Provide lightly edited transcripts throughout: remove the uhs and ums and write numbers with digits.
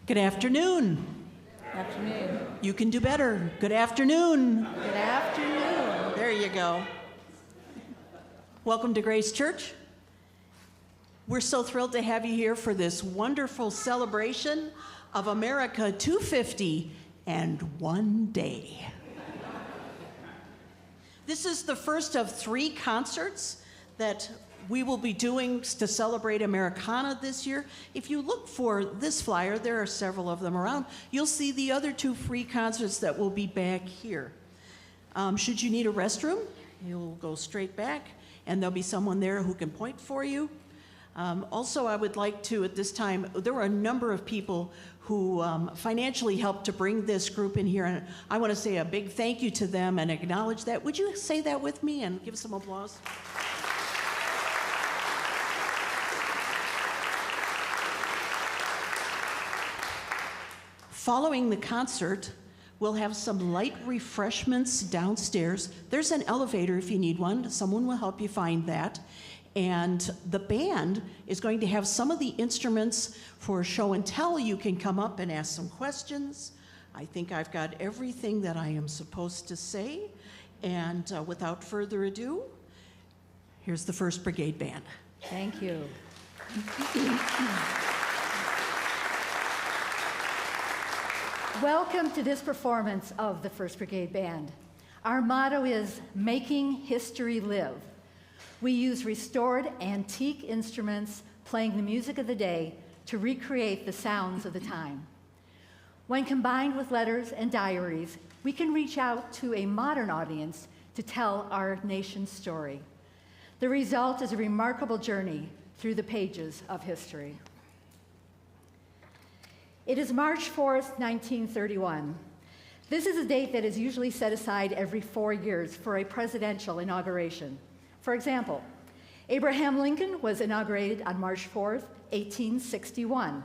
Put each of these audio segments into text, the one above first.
Good afternoon. Afternoon. You can do better. Good afternoon. Good afternoon. There you go. Welcome to Grace Church. We're so thrilled to have you here for this wonderful celebration of America 250 and one day. This is the first of 3 concerts that we will be doing to celebrate Americana this year. If you look for this flyer, there are several of them around, you'll see the other 2 free concerts that will be back here. Should you need a restroom, you'll go straight back, and there'll be someone there who can point for you. Also, I would like to, at this time, there were a number of people who financially helped to bring this group in here, and I want to say a big thank you to them and acknowledge that. Would you say that with me and give some applause? Following the concert, we'll have some light refreshments downstairs. There's an elevator if you need one. Someone will help you find that. And the band is going to have some of the instruments for show and tell. You can come up and ask some questions. I think I've got everything that I am supposed to say. And without further ado, here's the 1st Brigade Band. Thank you. Welcome to this performance of the 1st Brigade Band. Our motto is Making History Live. We use restored antique instruments playing the music of the day to recreate the sounds of the time. When combined with letters and diaries, we can reach out to a modern audience to tell our nation's story. The result is a remarkable journey through the pages of history. It is March 4th, 1931. This is a date that is usually set aside every 4 years for a presidential inauguration. For example, Abraham Lincoln was inaugurated on March 4th, 1861.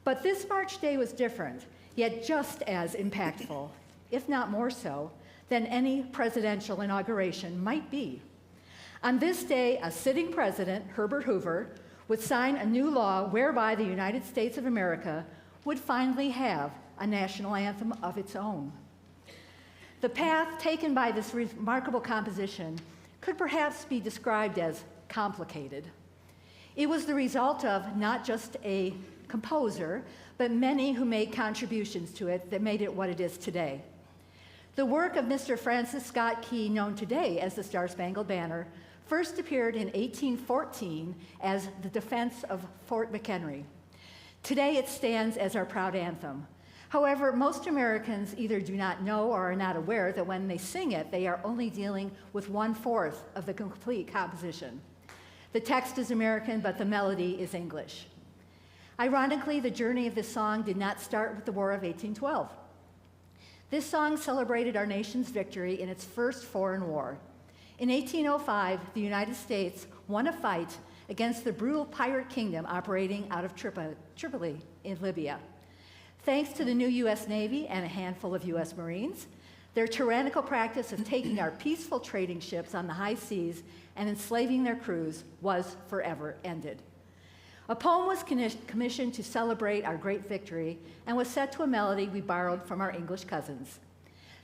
But this March day was different, yet just as impactful, if not more so, than any presidential inauguration might be. On this day, a sitting president, Herbert Hoover, would sign a new law whereby the United States of America would finally have a national anthem of its own. The path taken by this remarkable composition could perhaps be described as complicated. It was the result of not just a composer, but many who made contributions to it that made it what it is today. The work of Mr. Francis Scott Key, known today as the Star-Spangled Banner, first appeared in 1814 as the defense of Fort McHenry. Today it stands as our proud anthem. However, most Americans either do not know or are not aware that when they sing it, they are only dealing with 1/4 of the complete composition. The text is American, but the melody is English. Ironically, the journey of this song did not start with the War of 1812. This song celebrated our nation's victory in its first foreign war. In 1805, the United States won a fight against the brutal pirate kingdom operating out of Tripoli in Libya. Thanks to the new U.S. Navy and a handful of U.S. Marines, their tyrannical practice of taking our peaceful trading ships on the high seas and enslaving their crews was forever ended. A poem was commissioned to celebrate our great victory and was set to a melody we borrowed from our English cousins.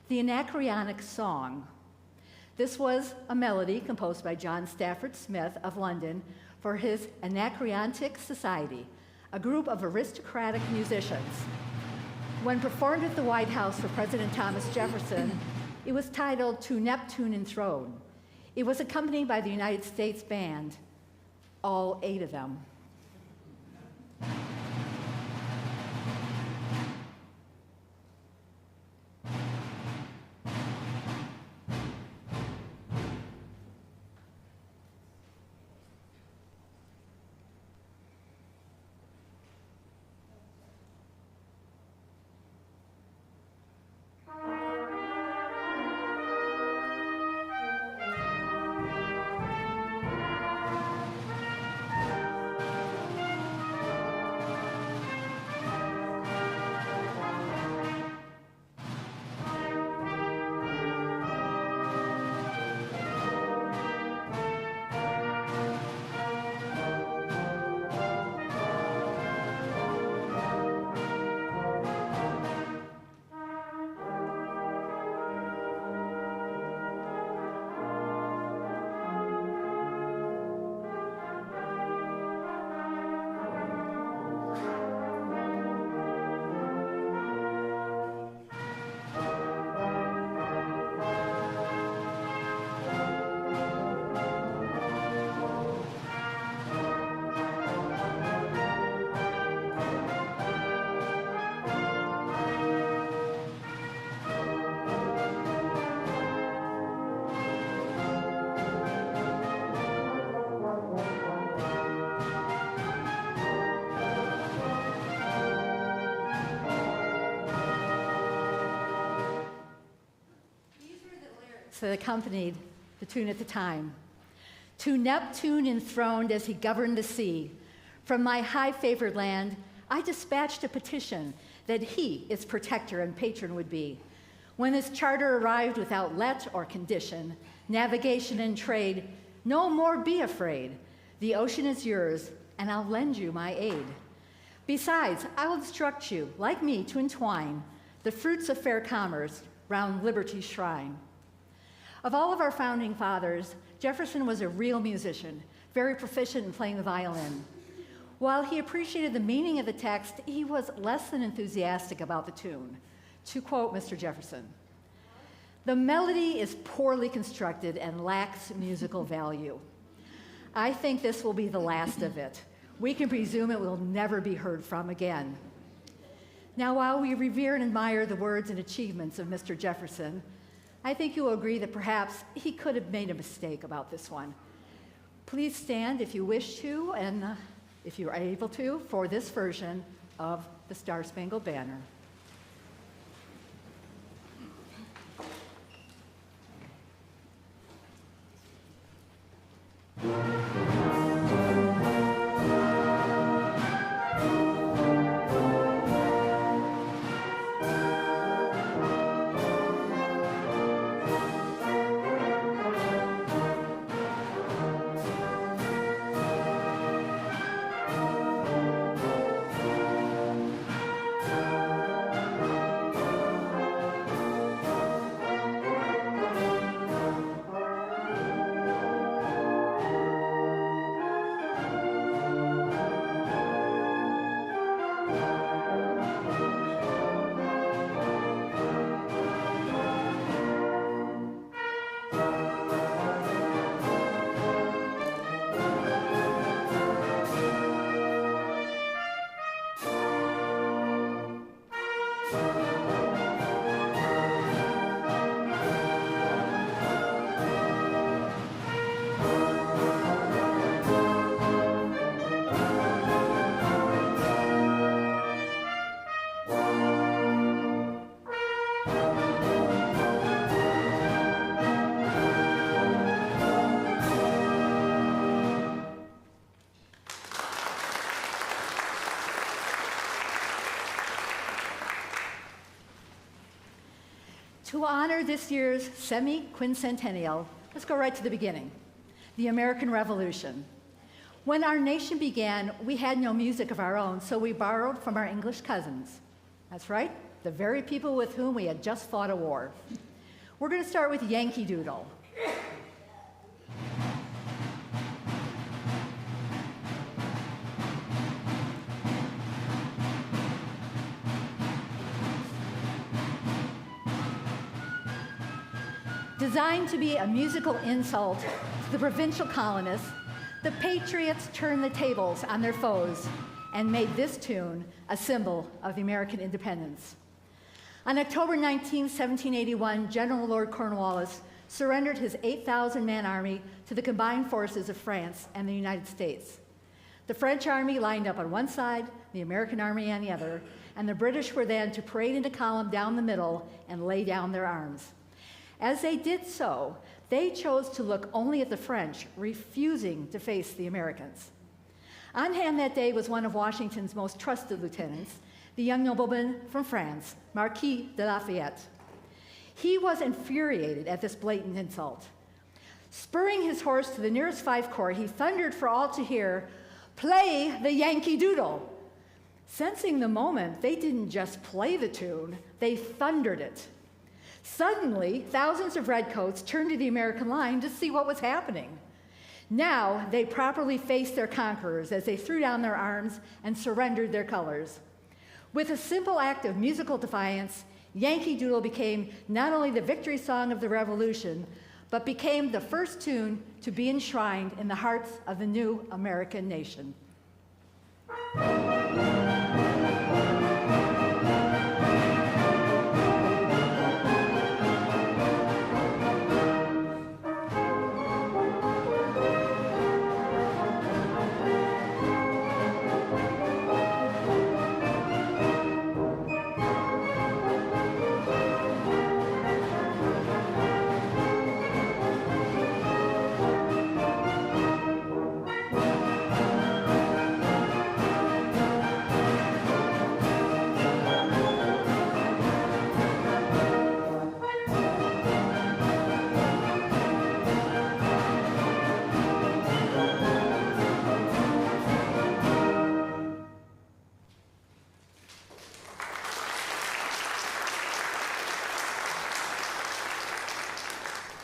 The Anacreontic Song. This was a melody composed by John Stafford Smith of London for his Anacreontic Society, a group of aristocratic musicians. When performed at the White House for President Thomas Jefferson, it was titled To Neptune Enthroned. It was accompanied by the United States Band, all 8 of them. that accompanied the tune at the time. To Neptune enthroned as he governed the sea, from my high-favored land, I dispatched a petition that he, its protector and patron, would be. When this charter arrived without let or condition, navigation and trade, no more be afraid. The ocean is yours, and I'll lend you my aid. Besides, I will instruct you, like me, to entwine the fruits of fair commerce round liberty's shrine. Of all of our founding fathers, Jefferson was a real musician, very proficient in playing the violin. While he appreciated the meaning of the text, he was less than enthusiastic about the tune. To quote Mr. Jefferson, "The melody is poorly constructed and lacks musical value. I think this will be the last of it. We can presume it will never be heard from again." Now, while we revere and admire the words and achievements of Mr. Jefferson, I think you will agree that perhaps he could have made a mistake about this one. Please stand if you wish to, and if you are able to, for this version of the Star-Spangled Banner. To honor this year's semi-quincentennial, let's go right to the beginning, the American Revolution. When our nation began, we had no music of our own, so we borrowed from our English cousins. That's right, the very people with whom we had just fought a war. We're going to start with Yankee Doodle. Designed to be a musical insult to the provincial colonists, the Patriots turned the tables on their foes and made this tune a symbol of the American independence. On October 19, 1781, General Lord Cornwallis surrendered his 8,000-man army to the combined forces of France and the United States. The French army lined up on one side, the American army on the other, and the British were then to parade into column down the middle and lay down their arms. As they did so, they chose to look only at the French, refusing to face the Americans. On hand that day was one of Washington's most trusted lieutenants, the young nobleman from France, Marquis de Lafayette. He was infuriated at this blatant insult. Spurring his horse to the nearest fife-corps, he thundered for all to hear, "Play the Yankee Doodle." Sensing the moment, they didn't just play the tune, they thundered it. Suddenly, thousands of redcoats turned to the American line to see what was happening. Now, they properly faced their conquerors as they threw down their arms and surrendered their colors. With a simple act of musical defiance, Yankee Doodle became not only the victory song of the Revolution, but became the first tune to be enshrined in the hearts of the new American nation.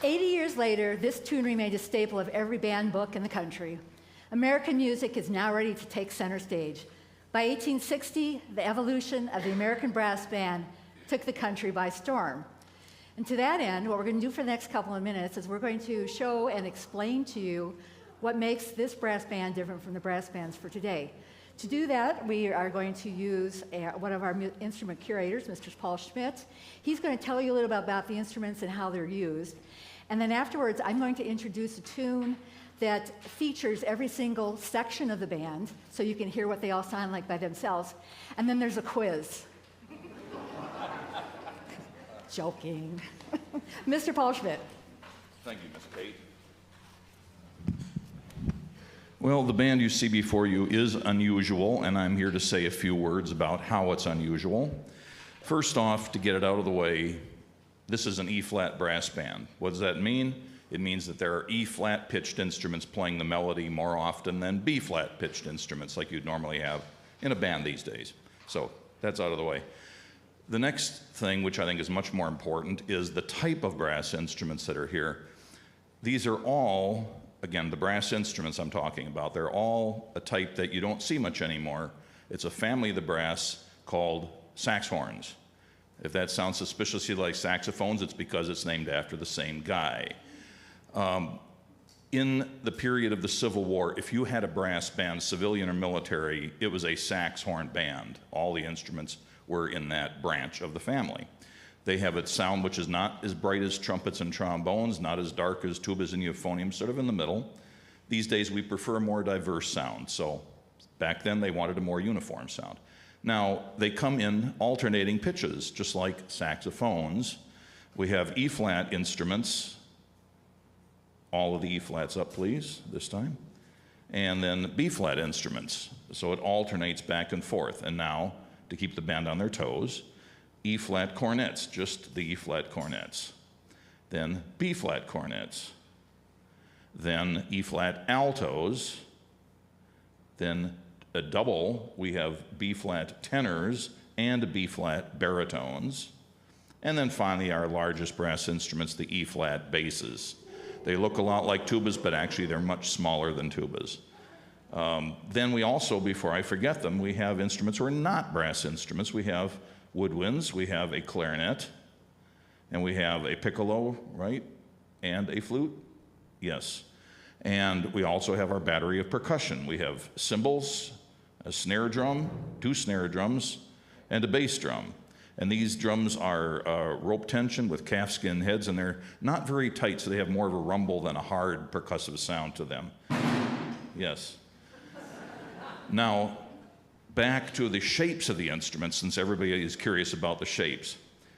80 years later, this tune remained a staple of every band book in the country. American music is now ready to take center stage. By 1860, the evolution of the American brass band took the country by storm. And to that end, what we're going to do for the next couple of minutes is we're going to show and explain to you what makes this brass band different from the brass bands for today. To do that, we are going to use one of our instrument curators, Mr. Paul Schmidt. He's going to tell you a little bit about the instruments and how they're used. And then afterwards, I'm going to introduce a tune that features every single section of the band, so you can hear what they all sound like by themselves. And then there's a quiz. Joking. Mr. Paul Schmidt. Thank you, Ms. Kate. Well, the band you see before you is unusual, and I'm here to say a few words about how it's unusual. First off, to get it out of the way, this is an E-flat brass band. What does that mean? It means that there are E-flat pitched instruments playing the melody more often than B-flat pitched instruments like you'd normally have in a band these days. So that's out of the way. The next thing, which I think is much more important, is the type of brass instruments that are here. These are all, again, the brass instruments I'm talking about, they're all a type that you don't see much anymore. It's a family of the brass called sax horns. If that sounds suspiciously like saxophones, it's because it's named after the same guy. In the period of the Civil War, if you had a brass band, civilian or military, it was a sax horn band. All the instruments were in that branch of the family. They have a sound which is not as bright as trumpets and trombones, not as dark as tubas and euphoniums, sort of in the middle. These days we prefer a more diverse sound, so back then they wanted a more uniform sound. Now, they come in alternating pitches, just like saxophones. We have E-flat instruments. All of the E-flats up, please, this time. And then B-flat instruments. So it alternates back and forth. And now, to keep the band on their toes, E-flat cornets, just the E-flat cornets. Then B-flat cornets. Then E-flat altos. Then a double, we have B-flat tenors and B-flat baritones. And then finally, our largest brass instruments, the E-flat basses. They look a lot like tubas, but actually they're much smaller than tubas. Then we also, before I forget them, we have instruments that are not brass instruments. We have woodwinds, we have a clarinet, and we have a piccolo, right? And a flute, yes. And we also have our battery of percussion. We have cymbals, a snare drum, 2 snare drums, and a bass drum. And these drums are rope tension with calfskin heads, and they're not very tight, so they have more of a rumble than a hard percussive sound to them. Yes. Now, back to the shapes of the instruments, since everybody is curious about the shapes.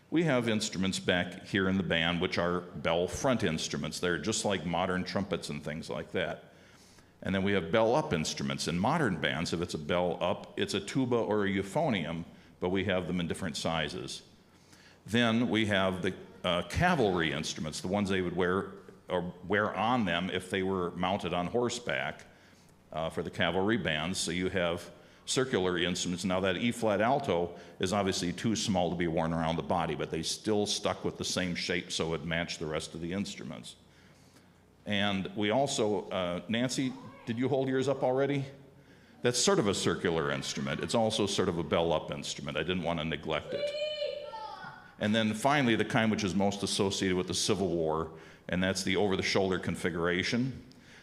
We have instruments back here in the band, which are bell front instruments. They're just like modern trumpets and things like that. And then we have bell up instruments. In modern bands, if it's a bell up, it's a tuba or a euphonium, but we have them in different sizes. Then we have the cavalry instruments, the ones they would wear on them if they were mounted on horseback for the cavalry bands. So you have circular instruments. Now that E-flat alto is obviously too small to be worn around the body, but they still stuck with the same shape so it matched the rest of the instruments. And we also, Nancy, did you hold yours up already? That's sort of a circular instrument. It's also sort of a bell-up instrument. I didn't want to neglect it. And then finally, the kind which is most associated with the Civil War, and that's the over-the-shoulder configuration.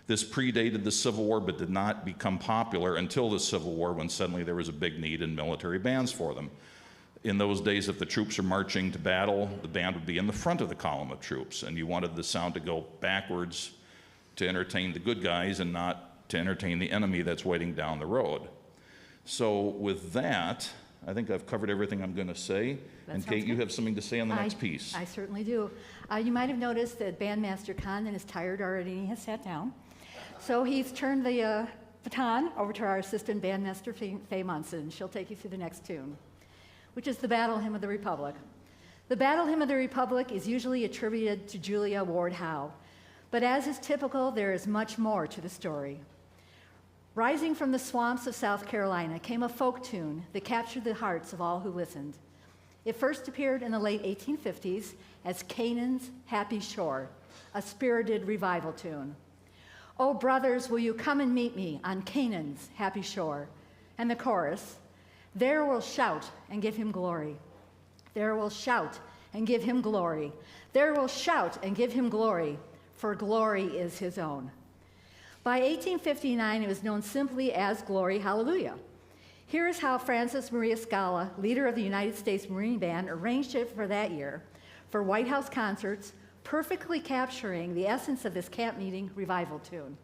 This predated the Civil War, but did not become popular until the Civil War, when suddenly there was a big need in military bands for them. In those days, if the troops are marching to battle, the band would be in the front of the column of troops, and you wanted the sound to go backwards to entertain the good guys and not to entertain the enemy that's waiting down the road. So with that, I think I've covered everything I'm going to say. And Kate, you have something to say on the next piece. I certainly do. You might have noticed that Bandmaster Condon is tired already and he has sat down. So he's turned the baton over to our assistant bandmaster, Faye Munson. She'll take you through the next tune, which is the Battle Hymn of the Republic. The Battle Hymn of the Republic is usually attributed to Julia Ward Howe, but as is typical, there is much more to the story. Rising from the swamps of South Carolina came a folk tune that captured the hearts of all who listened. It first appeared in the late 1850s as Canaan's Happy Shore, a spirited revival tune. "Oh, brothers, will you come and meet me on Canaan's happy shore?" And the chorus, "There we'll shout and give him glory. There we'll shout and give him glory. There we'll shout and give him glory, for glory is his own." By 1859, it was known simply as Glory Hallelujah. Here is how Francis Maria Scala, leader of the United States Marine Band, arranged it for that year for White House concerts, perfectly capturing the essence of this camp meeting revival tune.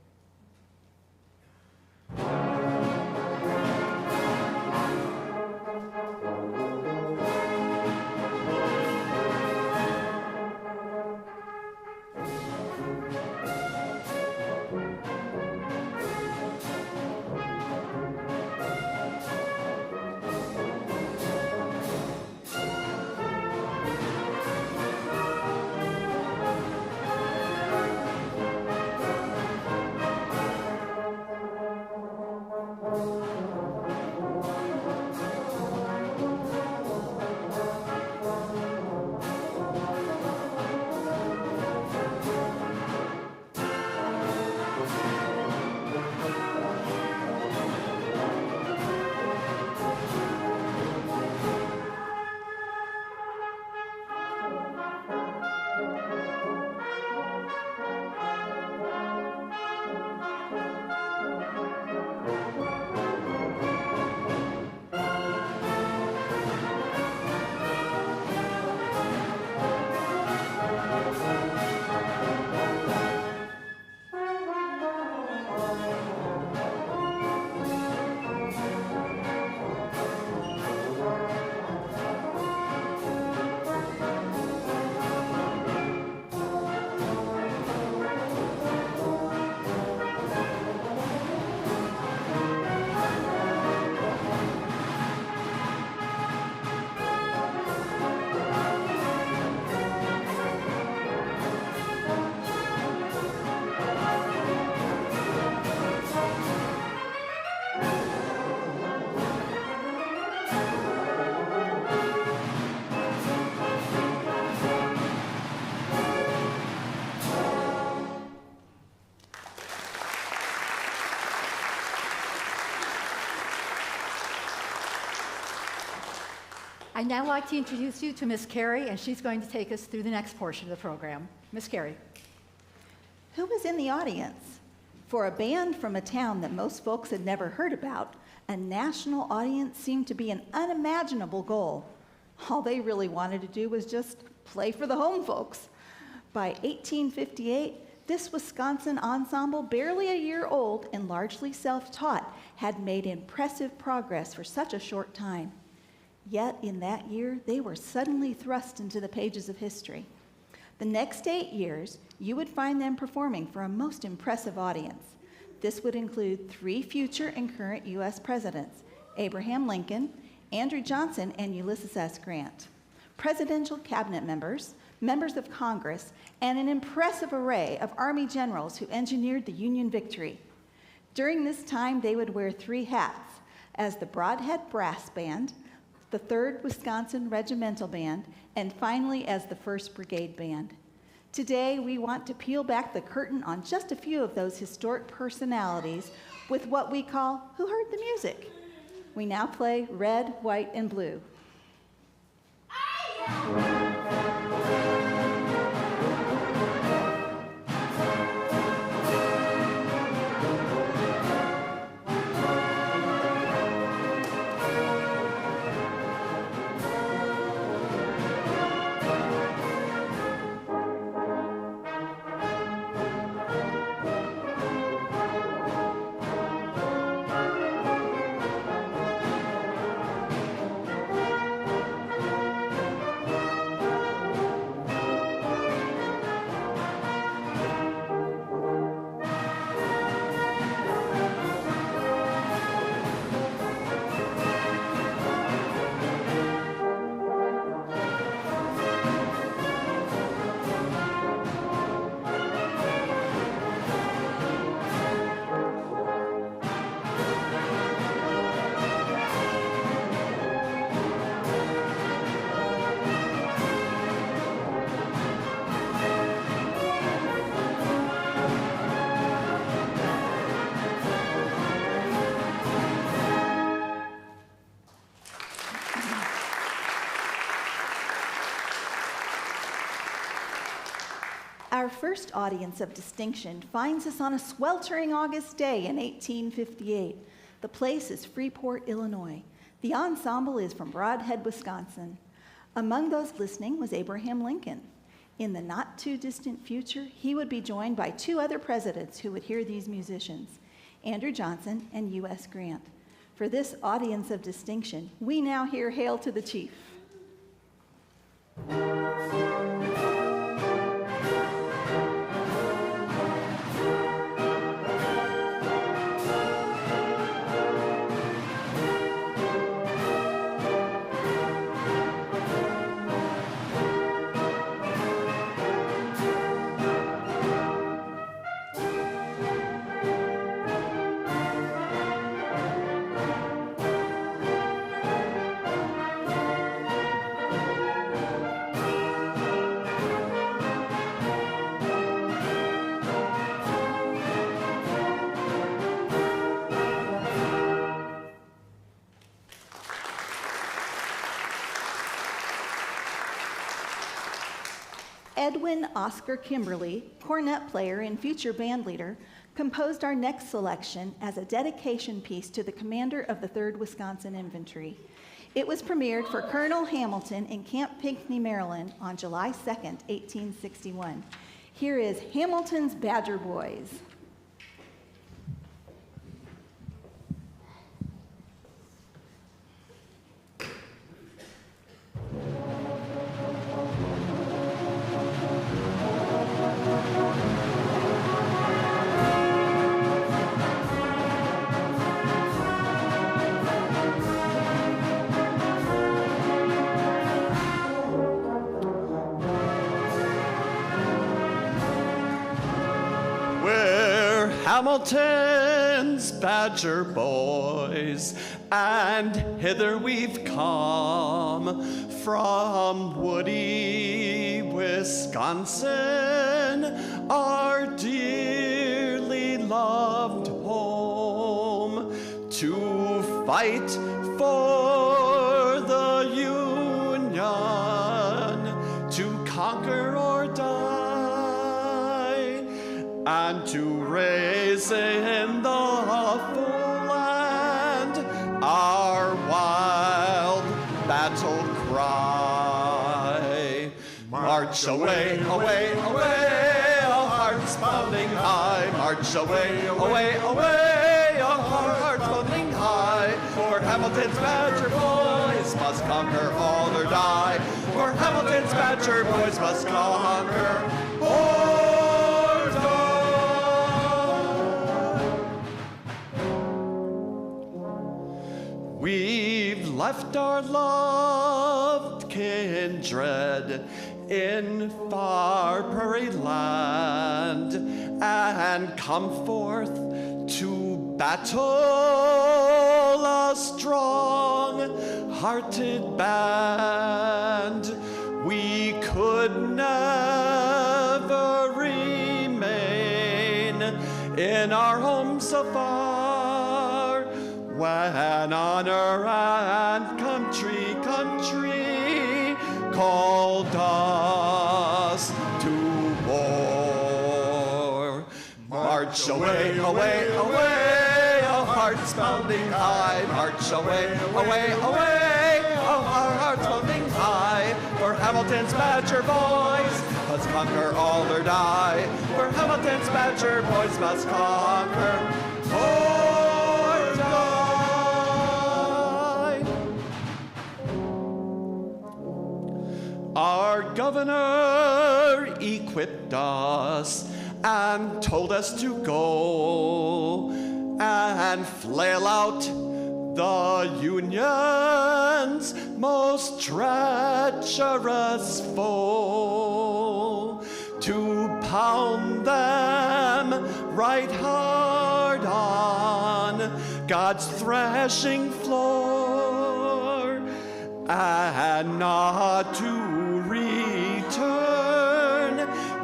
I'd now like to introduce you to Miss Carey, and she's going to take us through the next portion of the program. Miss Carey. Who was in the audience? For a band from a town that most folks had never heard about, a national audience seemed to be an unimaginable goal. All they really wanted to do was just play for the home folks. By 1858, this Wisconsin ensemble, barely a year old and largely self-taught, had made impressive progress for such a short time. Yet in that year, they were suddenly thrust into the pages of history. The next 8 years, you would find them performing for a most impressive audience. This would include 3 future and current U.S. presidents, Abraham Lincoln, Andrew Johnson, and Ulysses S. Grant, presidential cabinet members, members of Congress, and an impressive array of Army generals who engineered the Union victory. During this time, they would wear 3 hats as the Broadhead Brass Band, the 3rd Wisconsin Regimental Band, and finally as the 1st Brigade Band. Today, we want to peel back the curtain on just a few of those historic personalities with what we call Who Heard the Music? We now play Red, White, and Blue. Our first audience of distinction finds us on a sweltering August day in 1858. The place is Freeport, Illinois. The ensemble is from Brodhead, Wisconsin. Among those listening was Abraham Lincoln. In the not-too-distant future, he would be joined by two other presidents who would hear these musicians, Andrew Johnson and U.S. Grant. For this audience of distinction, we now hear Hail to the Chief. Edwin Oscar Kimberly, cornet player and future band leader, composed our next selection as a dedication piece to the commander of the 3rd Wisconsin Infantry. It was premiered for Colonel Hamilton in Camp Pinckney, Maryland on July 2nd, 1861. Here is Hamilton's Badger Boys. Hamilton's Badger Boys, and hither we've come from woody Wisconsin, our dearly loved home, to fight for the Union, to conquer or die, and to raise in the full land our wild battle cry. March away, away, away, our hearts pounding high. March away, away, away, our hearts pounding high. For Hamilton's Badger Boys must conquer all or die. For Hamilton's Badger Boys must conquer or die. We've left our loved kindred in far prairie land and come forth to battle, a strong-hearted band. We could never remain in our homes afar when honor and country called us to war. March away, away, away, our hearts pounding high. March away, away, away, our hearts pounding high. For Hamilton's Badger Boys must conquer all or die. For Hamilton's Badger Boys must conquer or die. Our governor equipped us and told us to go and flail out the Union's most treacherous foe, to pound them right hard on God's threshing floor, and not to return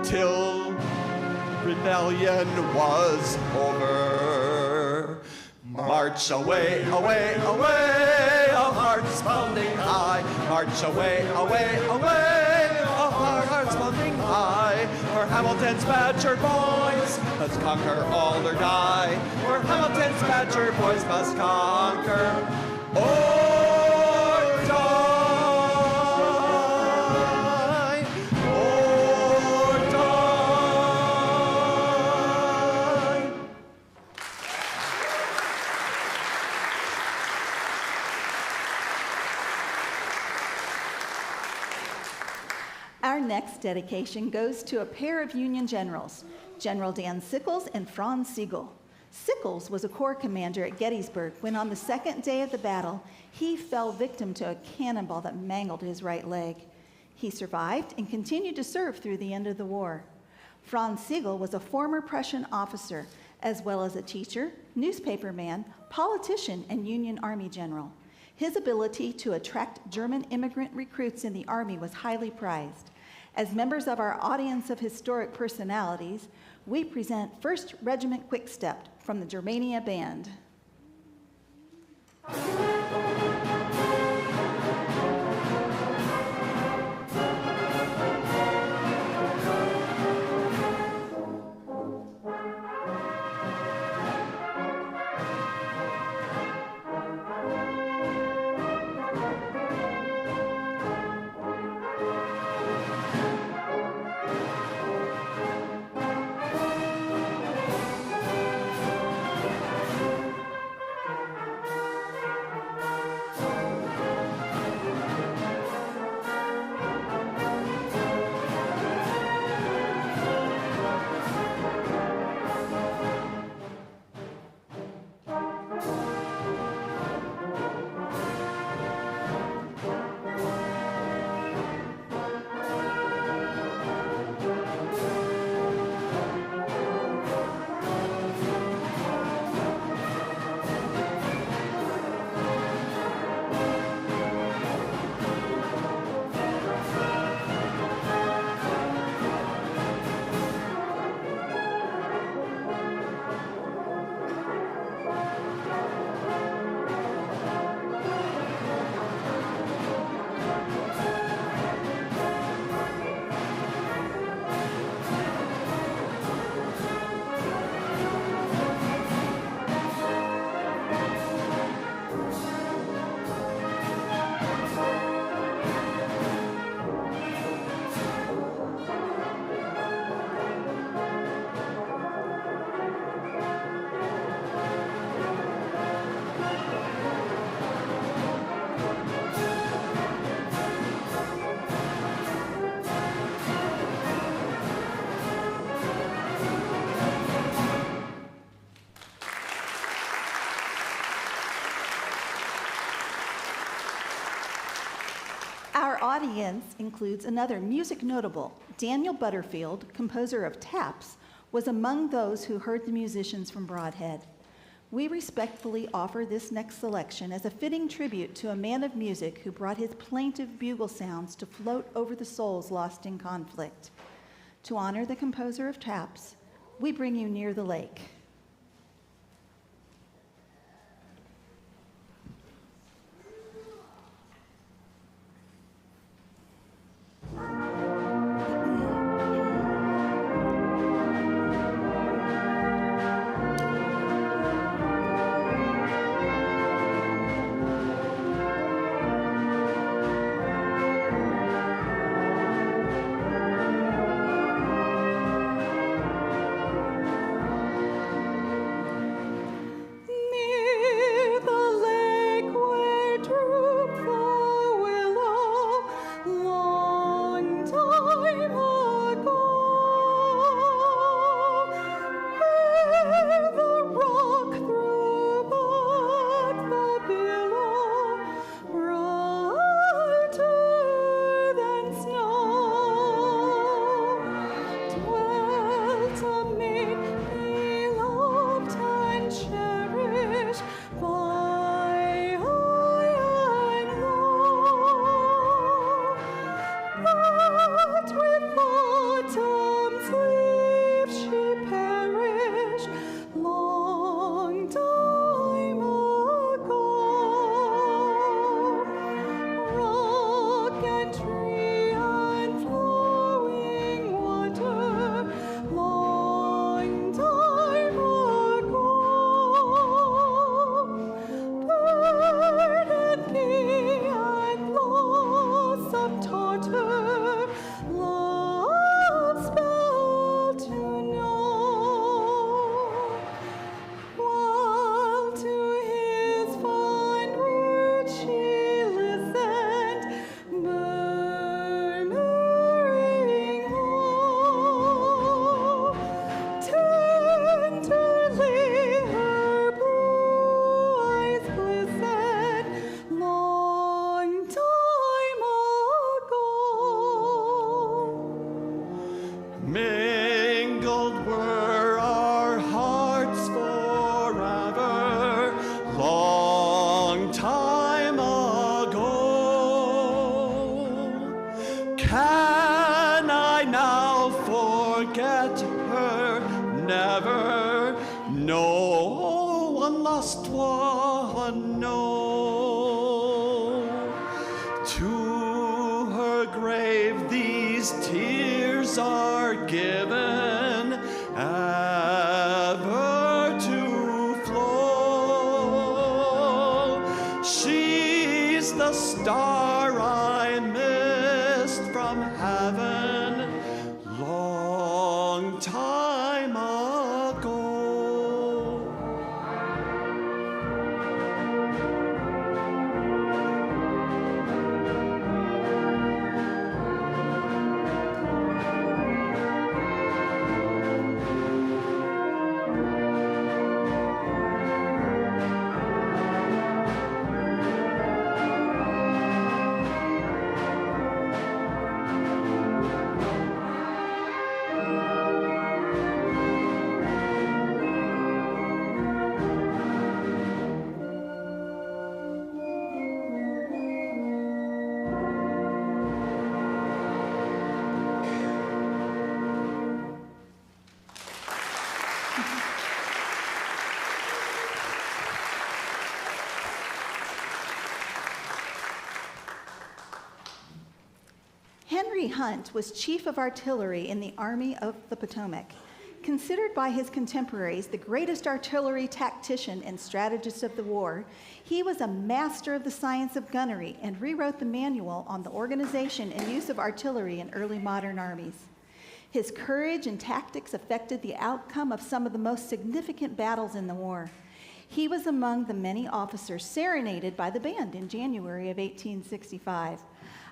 till rebellion was over. March away, away, away, our hearts pounding high. March away, away, away, our hearts pounding high. For Hamilton's Badger boys must conquer all or die. For Hamilton's Badger boys must conquer or die. Or die. Our next dedication goes to a pair of Union generals, General Dan Sickles and Franz Sigel. Sickles was a corps commander at Gettysburg when on the second day of the battle, he fell victim to a cannonball that mangled his right leg. He survived and continued to serve through the end of the war. Franz Sigel was a former Prussian officer, as well as a teacher, newspaperman, politician, and Union Army general. His ability to attract German immigrant recruits in the Army was highly prized. As members of our audience of historic personalities, we present 1st Regiment Quickstep from the Germania Band. Our audience includes another music notable. Daniel Butterfield, composer of Taps, was among those who heard the musicians from Broadhead. We respectfully offer this next selection as a fitting tribute to a man of music who brought his plaintive bugle sounds to float over the souls lost in conflict. To honor the composer of Taps, we bring you Near the Lake. mingled were our hearts forever, long time ago. Can I now forget her? Never. No, one lost one, no. To her grave these tears are given, ever to flow. She's the star I missed from heaven long time ago. Henry Hunt was Chief of Artillery in the Army of the Potomac. Considered by his contemporaries the greatest artillery tactician and strategist of the war, he was a master of the science of gunnery and rewrote the manual on the organization and use of artillery in early modern armies. His courage and tactics affected the outcome of some of the most significant battles in the war. He was among the many officers serenaded by the band in January of 1865.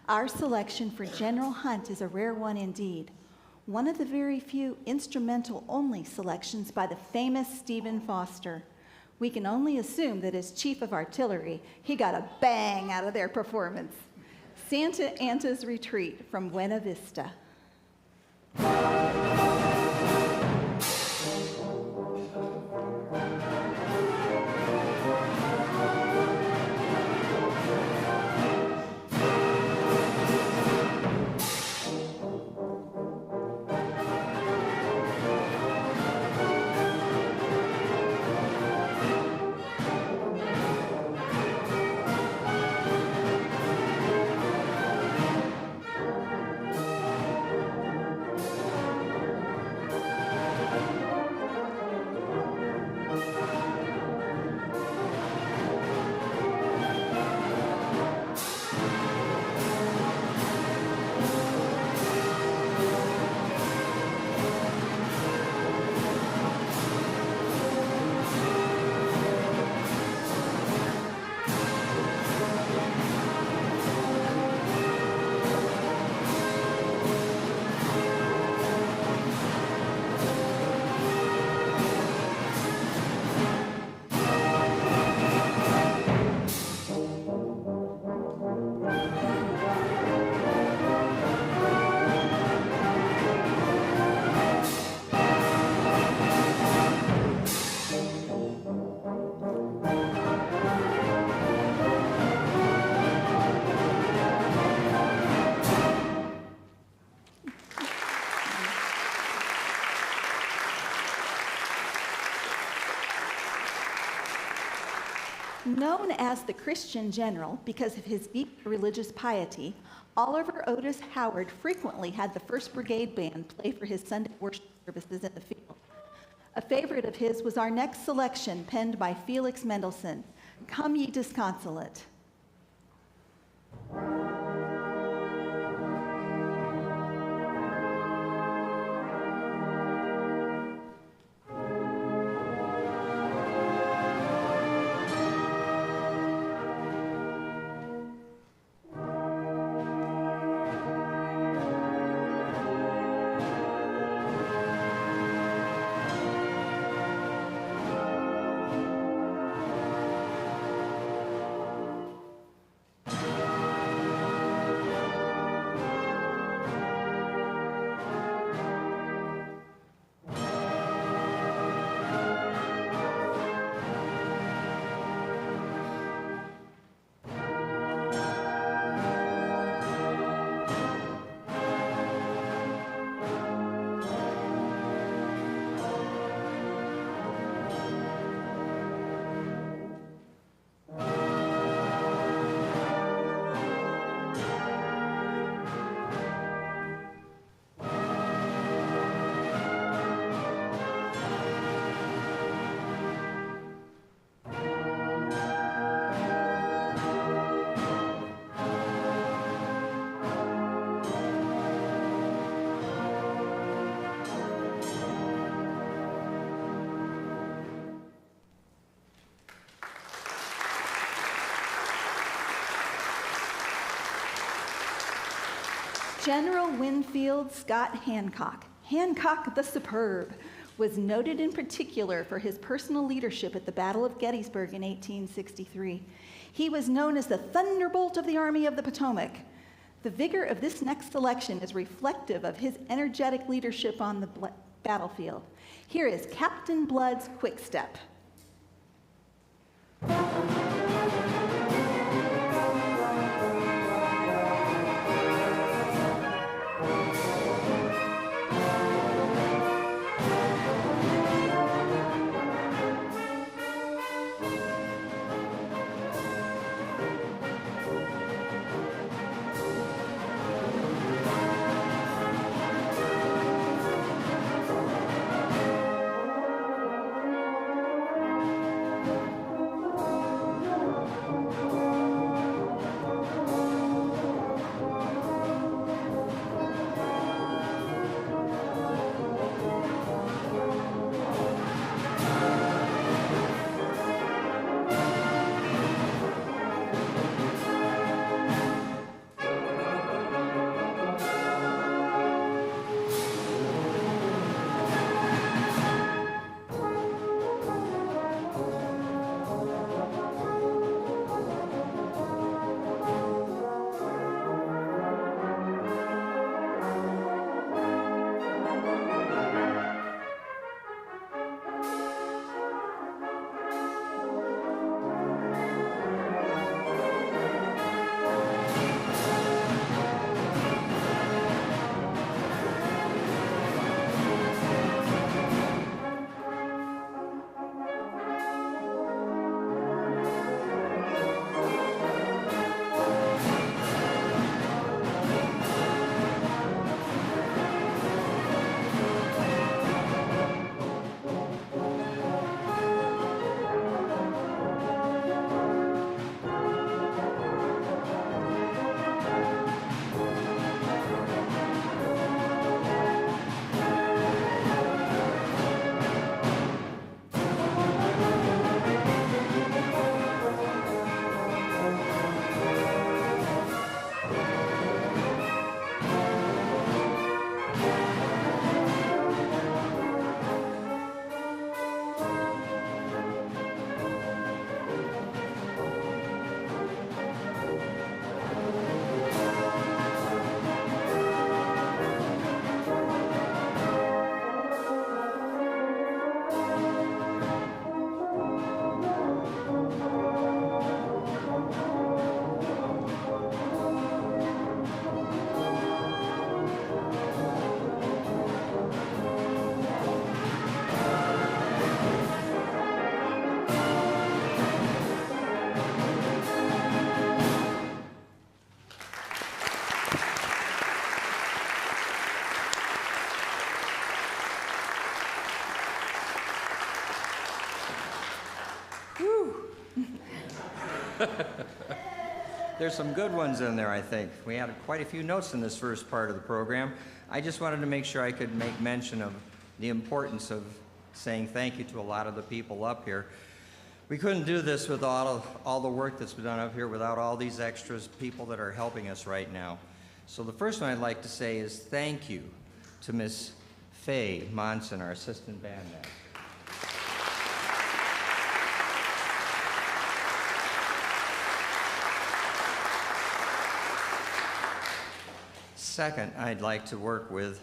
Our selection for General Hunt is a rare one indeed, one of the very few instrumental-only selections by the famous Stephen Foster. We can only assume that as Chief of Artillery, he got a bang out of their performance. Santa Anta's Retreat from Buena Vista. Known as the Christian General because of his deep religious piety, Oliver Otis Howard frequently had the 1st Brigade Band play for his Sunday worship services in the field. A favorite of his was our next selection, penned by Felix Mendelssohn, Come Ye Disconsolate. General Winfield Scott Hancock, Hancock the Superb, was noted in particular for his personal leadership at the Battle of Gettysburg in 1863. He was known as the Thunderbolt of the Army of the Potomac. The vigor of this next selection is reflective of his energetic leadership on the battlefield. Here is Captain Blood's Quick Step. There's some good ones in there, I think. We had quite a few notes in this first part of the program. I just wanted to make sure I could make mention of the importance of saying thank you to a lot of the people up here. We couldn't do this with all the work that's been done up here without all these extras, people that are helping us right now. So the first one I'd like to say is thank you to Miss Faye Monson, our assistant bandmaster. Second, I'd like to work with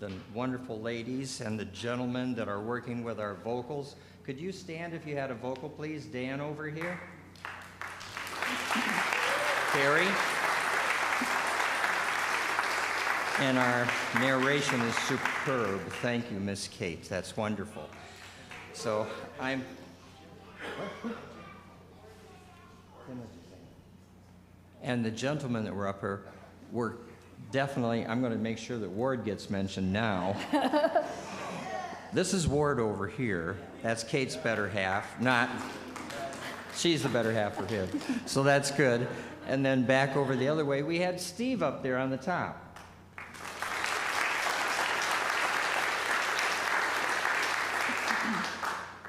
the wonderful ladies and the gentlemen that are working with our vocals. Could you stand if you had a vocal, please? Dan over here. Carrie. And our narration is superb. Thank you, Miss Kate. That's wonderful. So and the gentlemen that were up here were definitely, I'm going to make sure that Ward gets mentioned now. This is Ward over here. That's Kate's better half. She's the better half for him. So that's good. And then back over the other way, we had Steve up there on the top.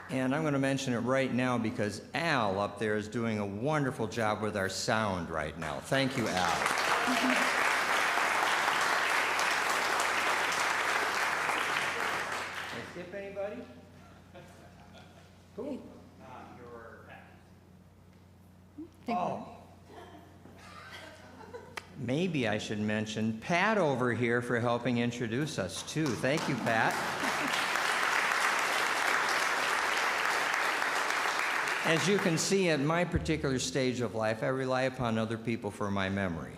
And I'm going to mention it right now because Al up there is doing a wonderful job with our sound right now. Thank you, Al. skip anybody? Who? Oh. Maybe I should mention Pat over here for helping introduce us too. Thank you, Pat. As you can see, at my particular stage of life, I rely upon other people for my memory.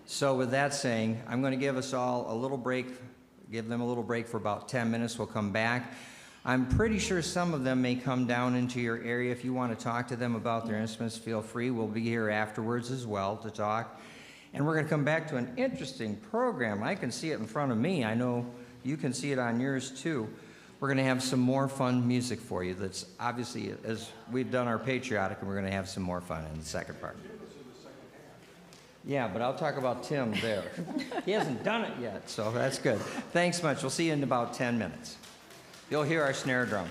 So with that saying, I'm going to give us all a little break, give them a little break for about 10 minutes. We'll come back. I'm pretty sure some of them may come down into your area. If you want to talk to them about their instruments, feel free. We'll be here afterwards as well to talk. And we're going to come back to an interesting program. I can see it in front of me. I know you can see it on yours too. We're going to have some more fun music for you. That's obviously, as we've done our patriotic, and we're going to have some more fun in the second part. Yeah, but I'll talk about Tim there. He hasn't done it yet, so that's good. Thanks much. We'll see you in about 10 minutes. You'll hear our snare drum.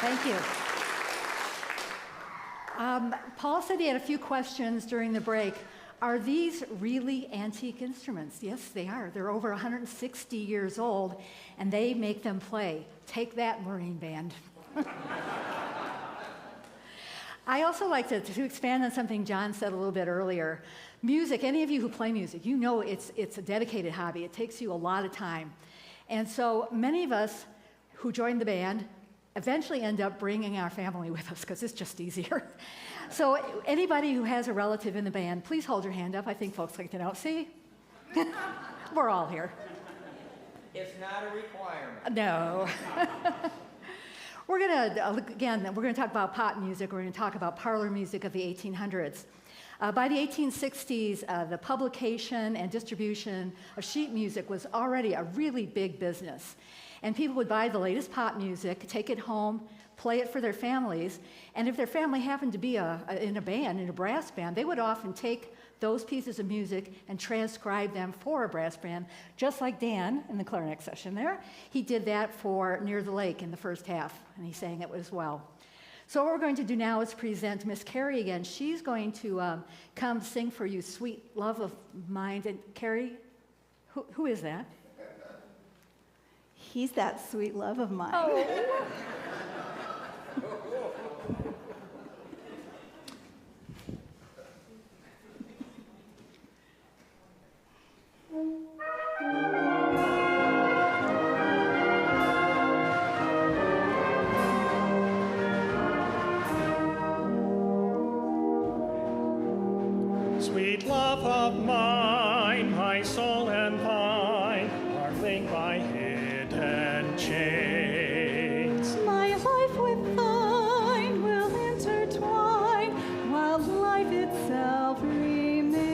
Thank you. Paul said he had a few questions during the break. Are these really antique instruments? Yes, they are. They're over 160 years old, and they make them play. Take that, Marine Band. I also like to expand on something John said a little bit earlier. Music, any of you who play music, you know it's a dedicated hobby. It takes you a lot of time. And so many of us who joined the band eventually end up bringing our family with us because it's just easier. So anybody who has a relative in the band, please hold your hand up. I think folks like to know. See? We're all here. It's not a requirement. No. We're going to talk about pop music. We're going to talk about parlor music of the 1800s. By the 1860s, the publication and distribution of sheet music was already a really big business. And people would buy the latest pop music, take it home, play it for their families, and if their family happened to be in a brass band, they would often take those pieces of music and transcribe them for a brass band, just like Dan in the clarinet section there. He did that for Near the Lake in the first half, and he sang it as well. So what we're going to do now is present Miss Carrie again. She's going to come sing for you, Sweet Love of Mine. And Carrie, who is that? He's that sweet love of mine. Oh. Sweet love of mine, my soul and thine are linked by hidden chains. My life with thine will intertwine while life itself remains.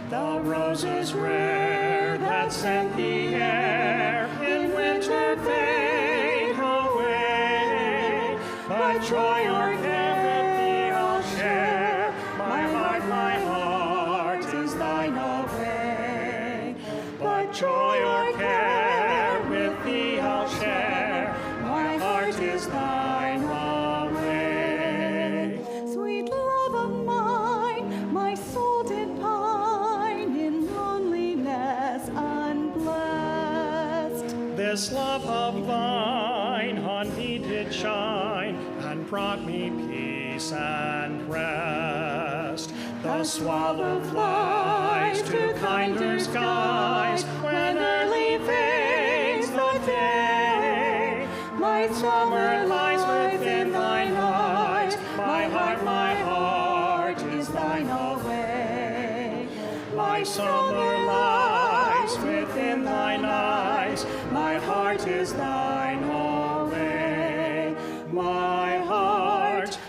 The roses rare that scent the air in winter fade away. But joy or care with thee I'll share. My heart is thine alway. But joy or care with thee I'll share. My heart is thine alway. Sweet love of mine, my soul did pine in loneliness unblessed. This love of thine on me did shine and brought me peace and rest. The swallow flies to kinder skies when early fades the day. My summer lies within thine eyes. My heart is thine alway. My summer lies within thine eyes. My heart is thine alway.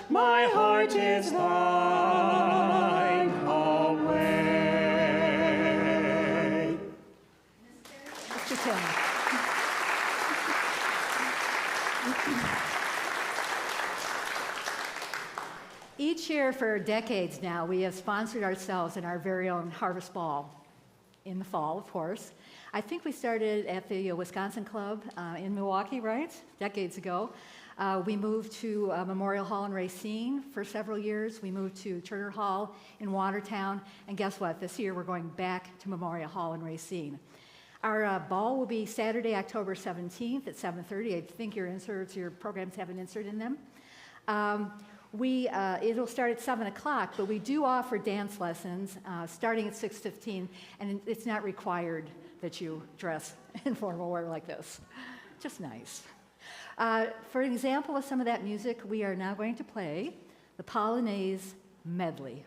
My heart is thine alway. Mr. Tim. Each year for decades now, we have sponsored ourselves in our very own Harvest Ball in the fall, of course. I think we started at the Wisconsin Club in Milwaukee, right? Decades ago. We moved to Memorial Hall in Racine for several years. We moved to Turner Hall in Watertown. And guess what? This year we're going back to Memorial Hall in Racine. Our ball will be Saturday, October 17th at 7:30. I think your programs have an insert in them. It'll start at 7 o'clock, but we do offer dance lessons starting at 6:15, and it's not required that you dress in formal wear like this. Just nice. For an example of some of that music, we are now going to play the Polonaise Medley.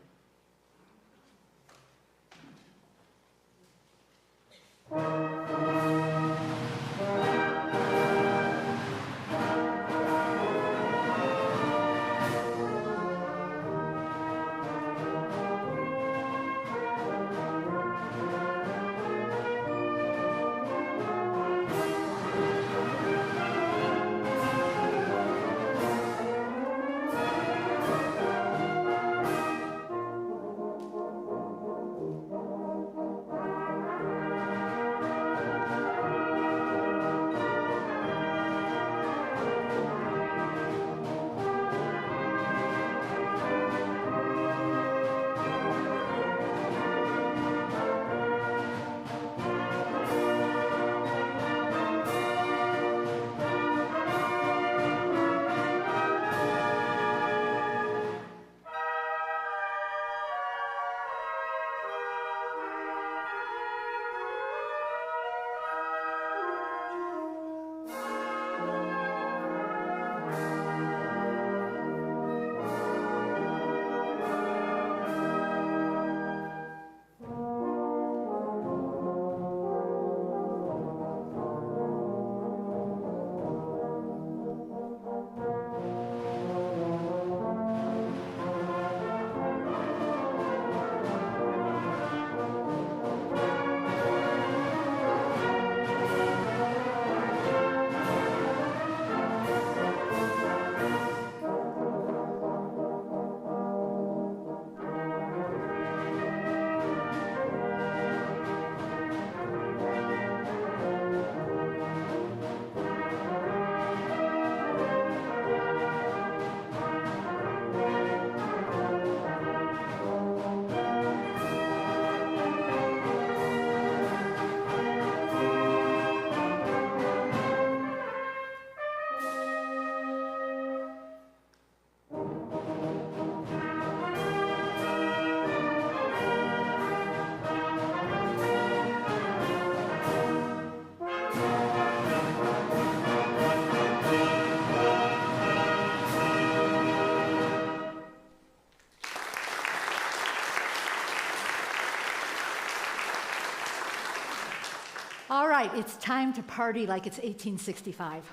All right, it's time to party like it's 1865.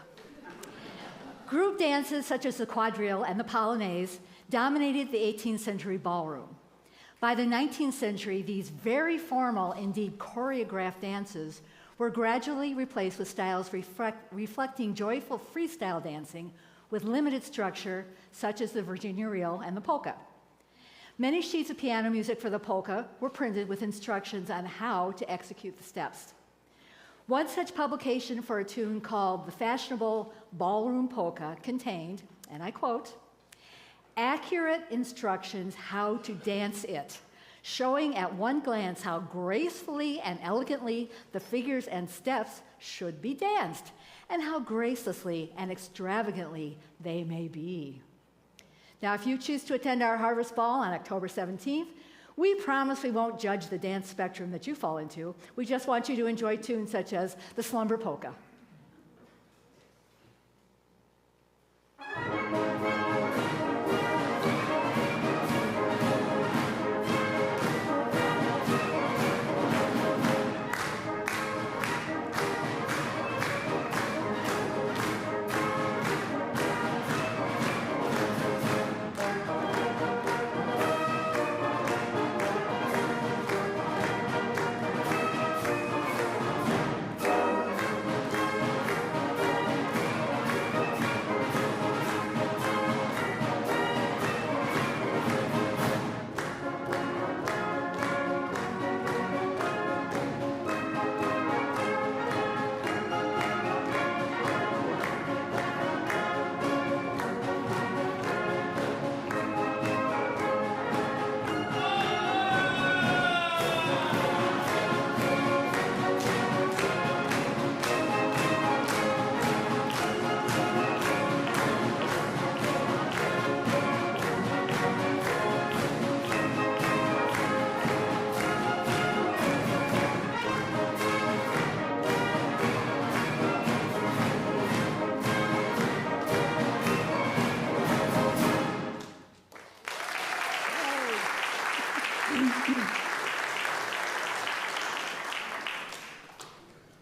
Group dances such as the quadrille and the polonaise dominated the 18th century ballroom. By the 19th century, these very formal, indeed choreographed dances were gradually replaced with styles reflecting joyful freestyle dancing with limited structure, such as the Virginia reel and the polka. Many sheets of piano music for the polka were printed with instructions on how to execute the steps. One such publication for a tune called The Fashionable Ballroom Polka contained, and I quote, accurate instructions how to dance it, showing at one glance how gracefully and elegantly the figures and steps should be danced, and how gracelessly and extravagantly they may be. Now, if you choose to attend our Harvest Ball on October 17th, we promise we won't judge the dance spectrum that you fall into. We just want you to enjoy tunes such as the Slumber Polka.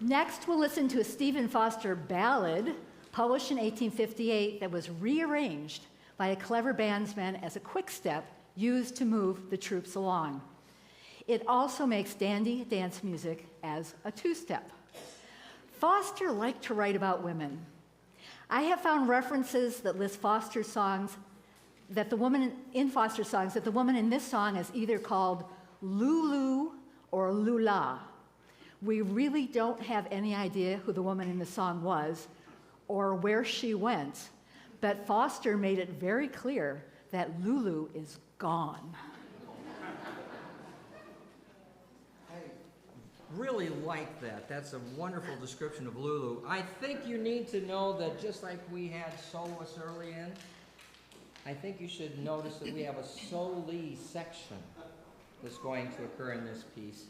Next, we'll listen to a Stephen Foster ballad published in 1858 that was rearranged by a clever bandsman as a quick step used to move the troops along. It also makes dandy dance music as a two-step. Foster liked to write about women. I have found references that list Foster's songs that the woman in Foster's songs that the woman in this song is either called Lulu or Lula. We really don't have any idea who the woman in the song was or where she went, but Foster made it very clear that Lulu is gone. I really like that. That's a wonderful description of Lulu. I think you need to know that just like we had soloists early in, I think you should notice that we have a soli section that's going to occur in this piece.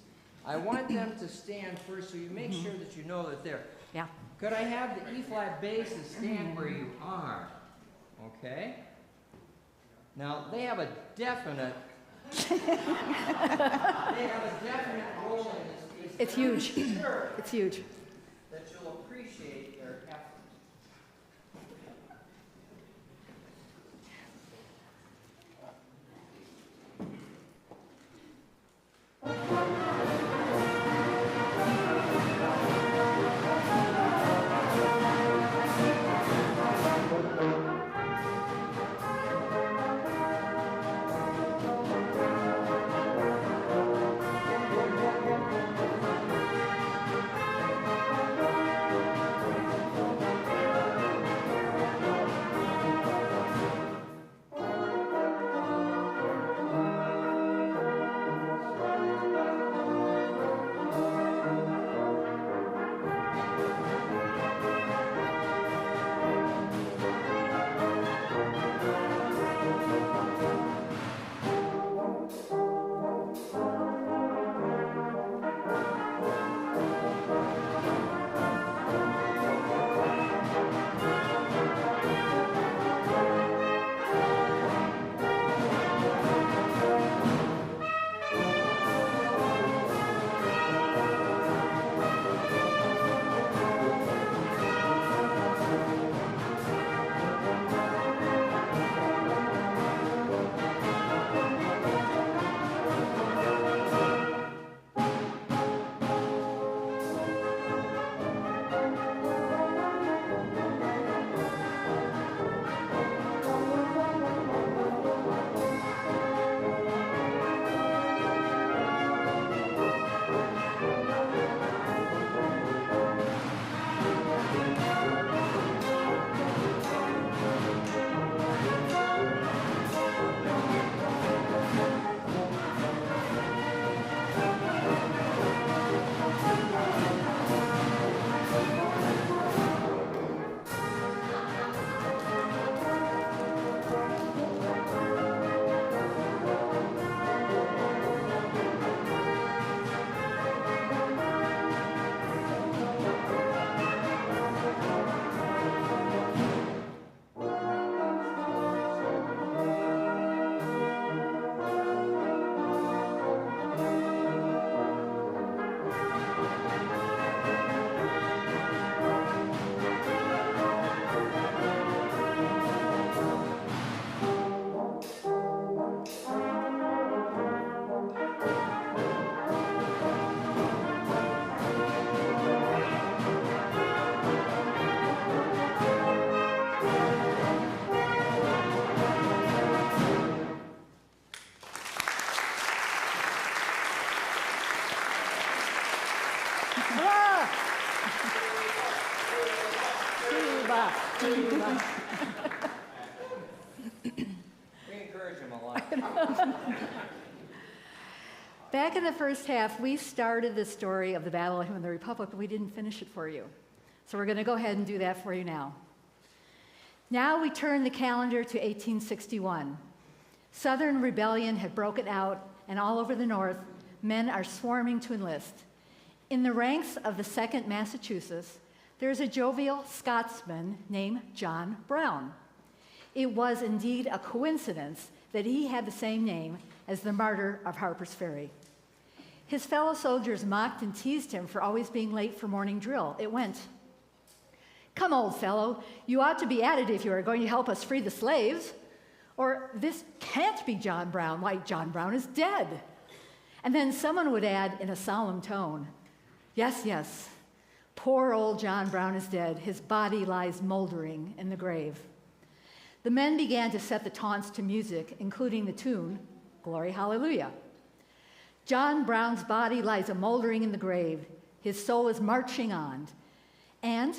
I want them to stand first so you make sure that you know that they're. Yeah. Could I have the E-flat basses stand where you are? Okay. Now, they have a definite role in this piece. It's huge. Sure It's huge. that you'll appreciate their effort. Cuba, Cuba. We encourage him a lot. Back in the first half, we started the story of the Battle of the Republic, but we didn't finish it for you. So we're going to go ahead and do that for you now. Now we turn the calendar to 1861. Southern rebellion had broken out, and all over the North, men are swarming to enlist. In the ranks of the 2nd Massachusetts, there is a jovial Scotsman named John Brown. It was indeed a coincidence that he had the same name as the martyr of Harper's Ferry. His fellow soldiers mocked and teased him for always being late for morning drill. It went, "Come, old fellow, you ought to be at it if you are going to help us free the slaves." Or, "This can't be John Brown. Why, John Brown is dead." And then someone would add in a solemn tone, "Yes, yes, poor old John Brown is dead. His body lies moldering in the grave." The men began to set the taunts to music, including the tune, "Glory, Hallelujah." John Brown's body lies a-moldering in the grave. His soul is marching on. And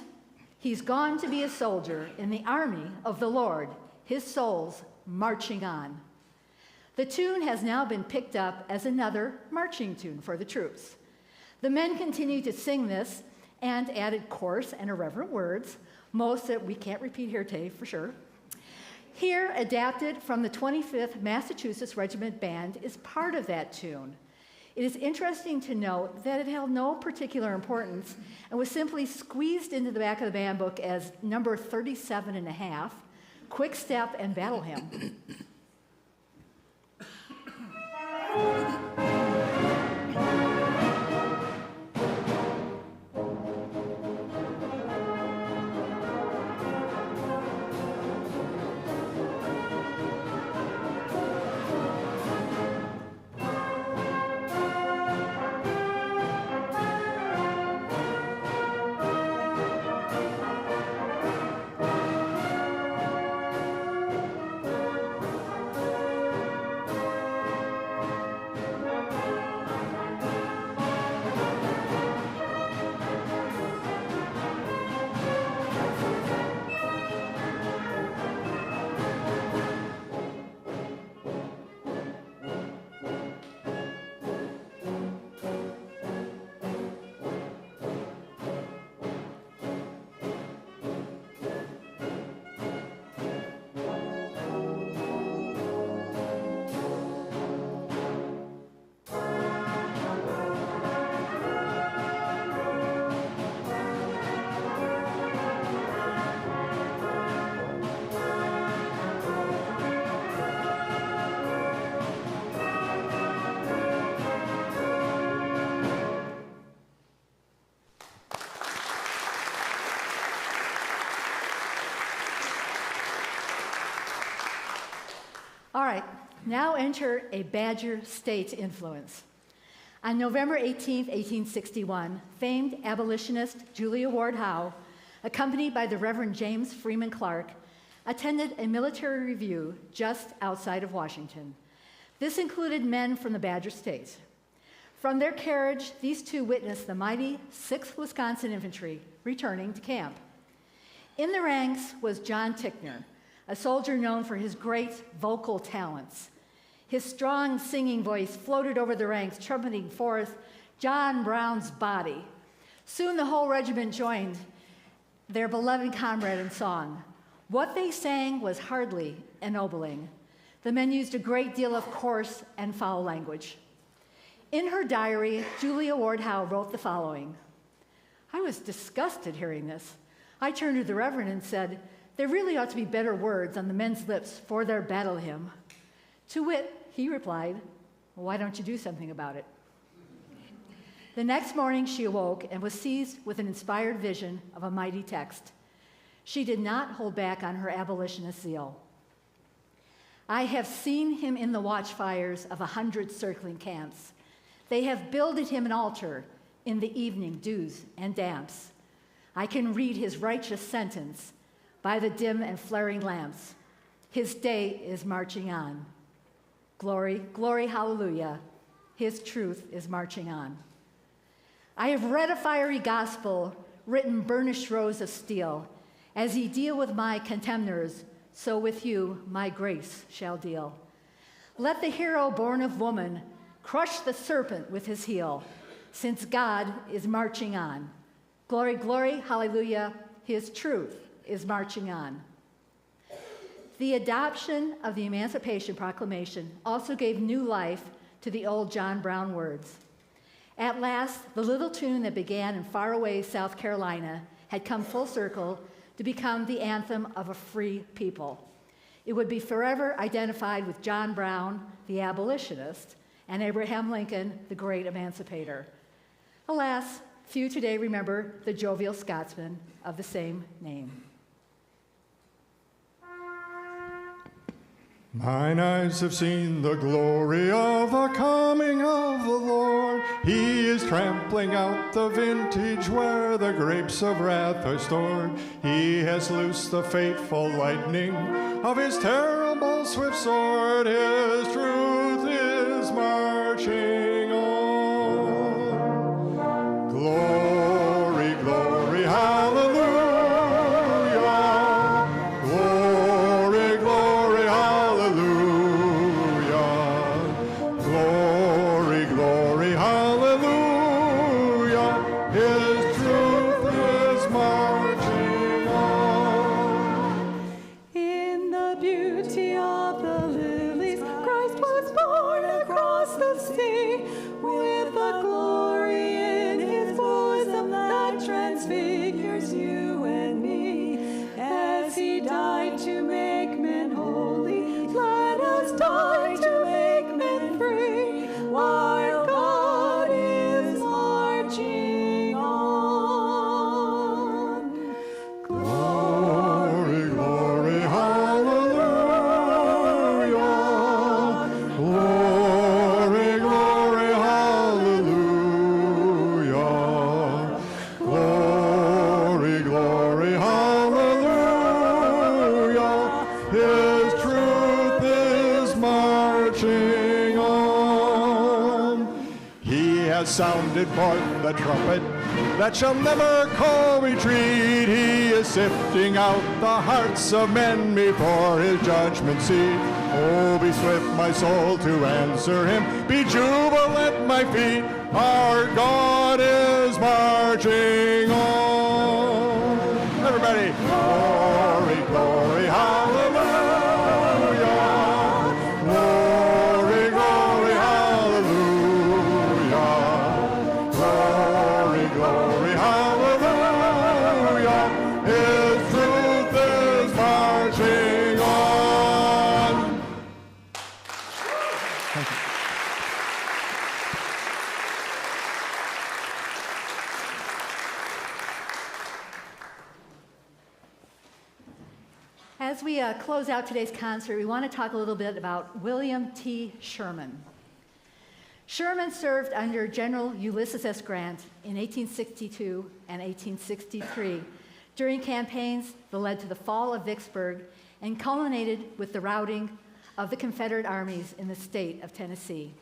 he's gone to be a soldier in the army of the Lord. His soul's marching on. The tune has now been picked up as another marching tune for the troops. The men continued to sing this and added coarse and irreverent words, most that we can't repeat here today for sure. Here, adapted from the 25th Massachusetts Regiment Band, is part of that tune. It is interesting to note that it held no particular importance and was simply squeezed into the back of the band book as number 37 and a half, Quick Step and Battle Hymn. All right, now enter a Badger State influence. On November 18, 1861, famed abolitionist Julia Ward Howe, accompanied by the Reverend James Freeman Clark, attended a military review just outside of Washington. This included men from the Badger State. From their carriage, these two witnessed the mighty 6th Wisconsin Infantry returning to camp. In the ranks was John Tickner, a soldier known for his great vocal talents. His strong singing voice floated over the ranks, trumpeting forth John Brown's body. Soon the whole regiment joined their beloved comrade in song. What they sang was hardly ennobling. The men used a great deal of coarse and foul language. In her diary, Julia Ward Howe wrote the following: "I was disgusted hearing this. I turned to the Reverend and said, 'There really ought to be better words on the men's lips for their battle hymn.' To wit, he replied, 'Well, why don't you do something about it?'" The next morning she awoke and was seized with an inspired vision of a mighty text. She did not hold back on her abolitionist zeal. "I have seen him in the watchfires of 100 circling camps. They have builded him an altar in the evening dews and damps. I can read his righteous sentence by the dim and flaring lamps. His day is marching on. Glory, glory, hallelujah. His truth is marching on." I have read a fiery gospel, written burnished rows of steel. As ye deal with my contemners, so with you my grace shall deal. Let the hero born of woman crush the serpent with his heel, since God is marching on. Glory, glory, hallelujah, his truth is marching on. The adoption of the Emancipation Proclamation also gave new life to the old John Brown words. At last, the little tune that began in faraway South Carolina had come full circle to become the anthem of a free people. It would be forever identified with John Brown, the abolitionist, and Abraham Lincoln, the great emancipator. Alas, few today remember the jovial Scotsman of the same name. Mine eyes have seen the glory of the coming of the Lord. He is trampling out the vintage where the grapes of wrath are stored. He has loosed the fateful lightning of his terrible swift sword. His truth is marching on. Glory, glory, hallelujah. Glory, glory, hallelujah. Glory, glory, hallelujah. His truth is marching on. In the beauty of the lilies, Christ was born across the sea, with a glory in his bosom that transfigures you and me. As he died to make men holy, let us die to make men free, while God is marching on. Glory, glory, hallelujah. Glory, glory, hallelujah. Glory, glory, hallelujah. His truth is marching on. He has sounded forth the trumpet that shall never call retreat. He is sifting out the hearts of men before his judgment seat. Oh, be swift, my soul, to answer him. Be jubilant, my feet. Our God is marching on. Everybody, glory, glory, hallelujah. Glory, glory, hallelujah. Glory, glory, hallelujah. His truth is marching on. As we close out today's concert, we want to talk a little bit about William T. Sherman. Sherman served under General Ulysses S. Grant in 1862 and 1863 during campaigns that led to the fall of Vicksburg and culminated with the routing of the Confederate armies in the state of Tennessee.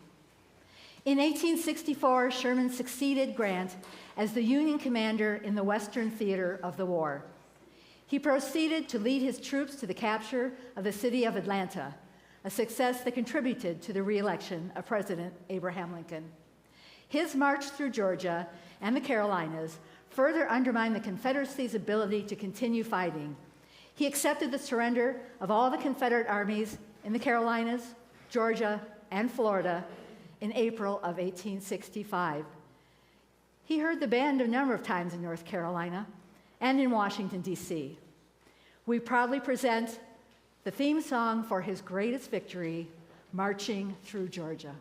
In 1864, Sherman succeeded Grant as the Union commander in the Western theater of the war. He proceeded to lead his troops to the capture of the city of Atlanta, a success that contributed to the re-election of President Abraham Lincoln. His march through Georgia and the Carolinas further undermined the Confederacy's ability to continue fighting. He accepted the surrender of all the Confederate armies in the Carolinas, Georgia, and Florida in April of 1865. He heard the band a number of times in North Carolina and in Washington, D.C. We proudly present the theme song for his greatest victory, Marching Through Georgia.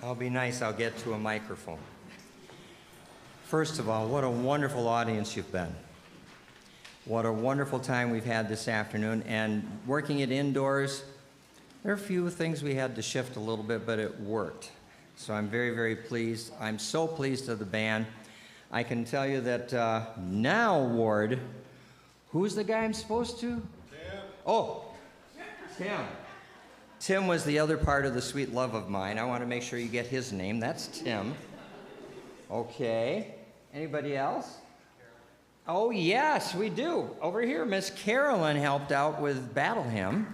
I'll be nice, I'll get to a microphone. First of all, what a wonderful audience you've been. What a wonderful time we've had this afternoon. And working it indoors, there are a few things we had to shift a little bit, but it worked. So I'm very, very pleased. I'm so pleased with the band. I can tell you that now, Ward, who's the guy I'm supposed to? Tim. Oh, Tim. Tim was the other part of the Sweet Love of Mine. I want to make sure you get his name. That's Tim. Okay. Anybody else? Oh, yes, we do. Over here, Miss Carolyn helped out with Battle Hymn.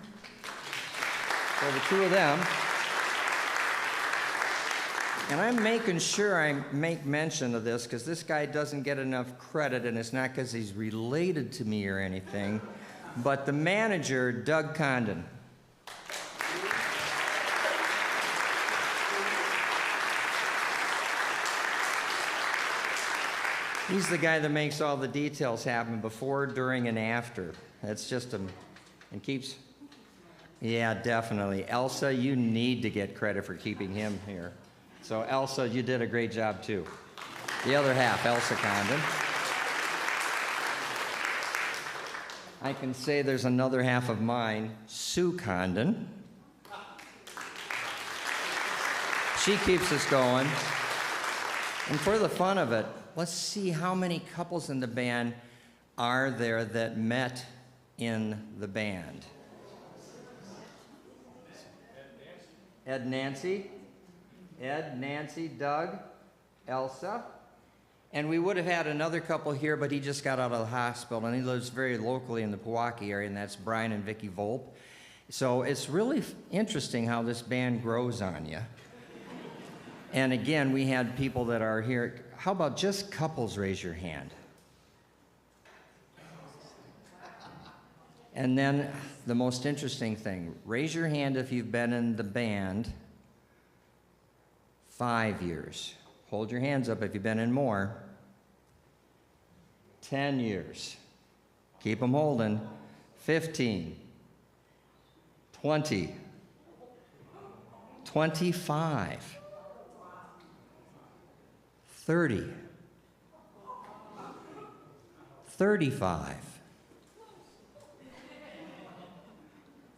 So the two of them. And I'm making sure I make mention of this because this guy doesn't get enough credit, and it's not because he's related to me or anything, but the manager, Doug Condon. He's the guy that makes all the details happen before, during, and after. That's just and keeps, yeah, definitely. Elsa, you need to get credit for keeping him here. So Elsa, you did a great job too. The other half, Elsa Condon. I can say there's another half of mine, Sue Condon. She keeps us going. And for the fun of it, let's see how many couples in the band are there that met in the band. Ed, Nancy. Ed, Nancy, Doug, Elsa. And we would have had another couple here, but he just got out of the hospital, and he lives very locally in the Pewaukee area, and that's Brian and Vicki Volpe. So it's really interesting how this band grows on you. And again, we had people that are here. How about just couples raise your hand? And then the most interesting thing, raise your hand if you've been in the band 5 years. Hold your hands up if you've been in more. 10 years. Keep them holding. 15. 20. 25. 30. 35.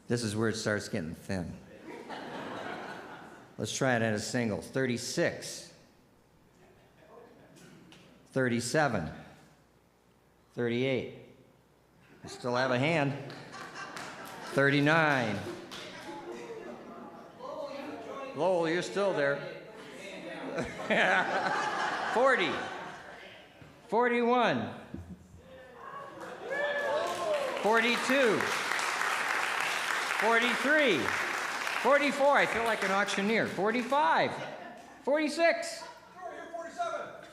This is where it starts getting thin. Let's try it at a single. 36. 37. 38. I still have a hand. 39. Lowell, you're still there. 40. 41. 42. 43. 44, I feel like an auctioneer. 45, 46,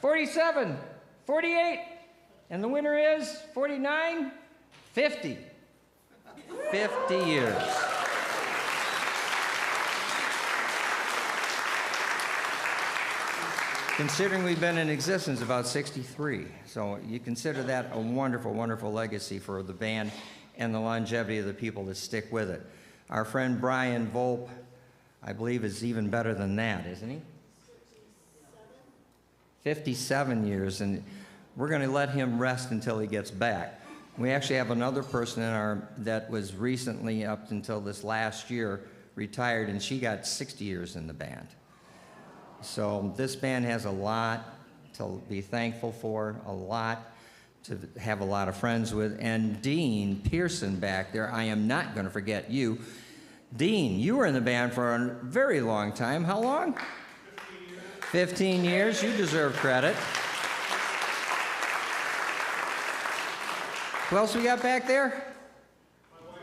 47, 48, and the winner is 49, 50. 50 years. Considering we've been in existence about 63, so you consider that a wonderful, wonderful legacy for the band and the longevity of the people that stick with it. Our friend Brian Volpe, I believe, is even better than that, isn't he? 57 years, and we're going to let him rest until he gets back. We actually have another person in our that was recently, up until this last year, retired, and she got 60 years in the band. So this band has a lot to be thankful for, a lot to have a lot of friends with. And Dean Pearson back there, I am not going to forget you. Dean, you were in the band for a very long time. How long? 15 years. 15 years. You deserve credit. Who else we got back there? My wife,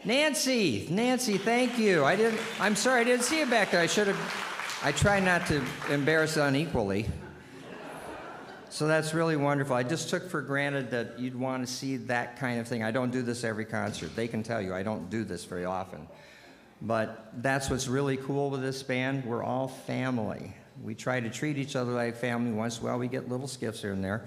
Nancy. Nancy, thank you. I'm sorry I didn't see you back there. I try not to embarrass unequally. So that's really wonderful. I just took for granted that you'd want to see that kind of thing. I don't do this every concert. They can tell you I don't do this very often. But that's what's really cool with this band. We're all family. We try to treat each other like family. Once in a while we get little skiffs here and there.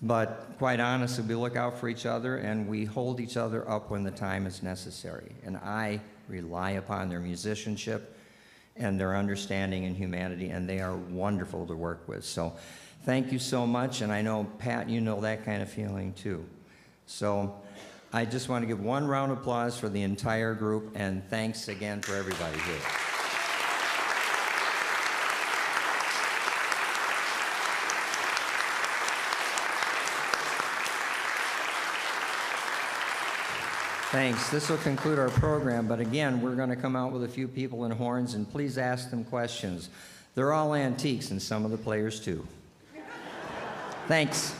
But quite honestly, we look out for each other and we hold each other up when the time is necessary. And I rely upon their musicianship and their understanding and humanity, and they are wonderful to work with. So thank you so much, and I know, Pat, you know that kind of feeling too. So I just want to give one round of applause for the entire group, and thanks again for everybody here. Thanks. This will conclude our program, but again, we're going to come out with a few people in horns, and please ask them questions. They're all antiques, and some of the players too. Thanks.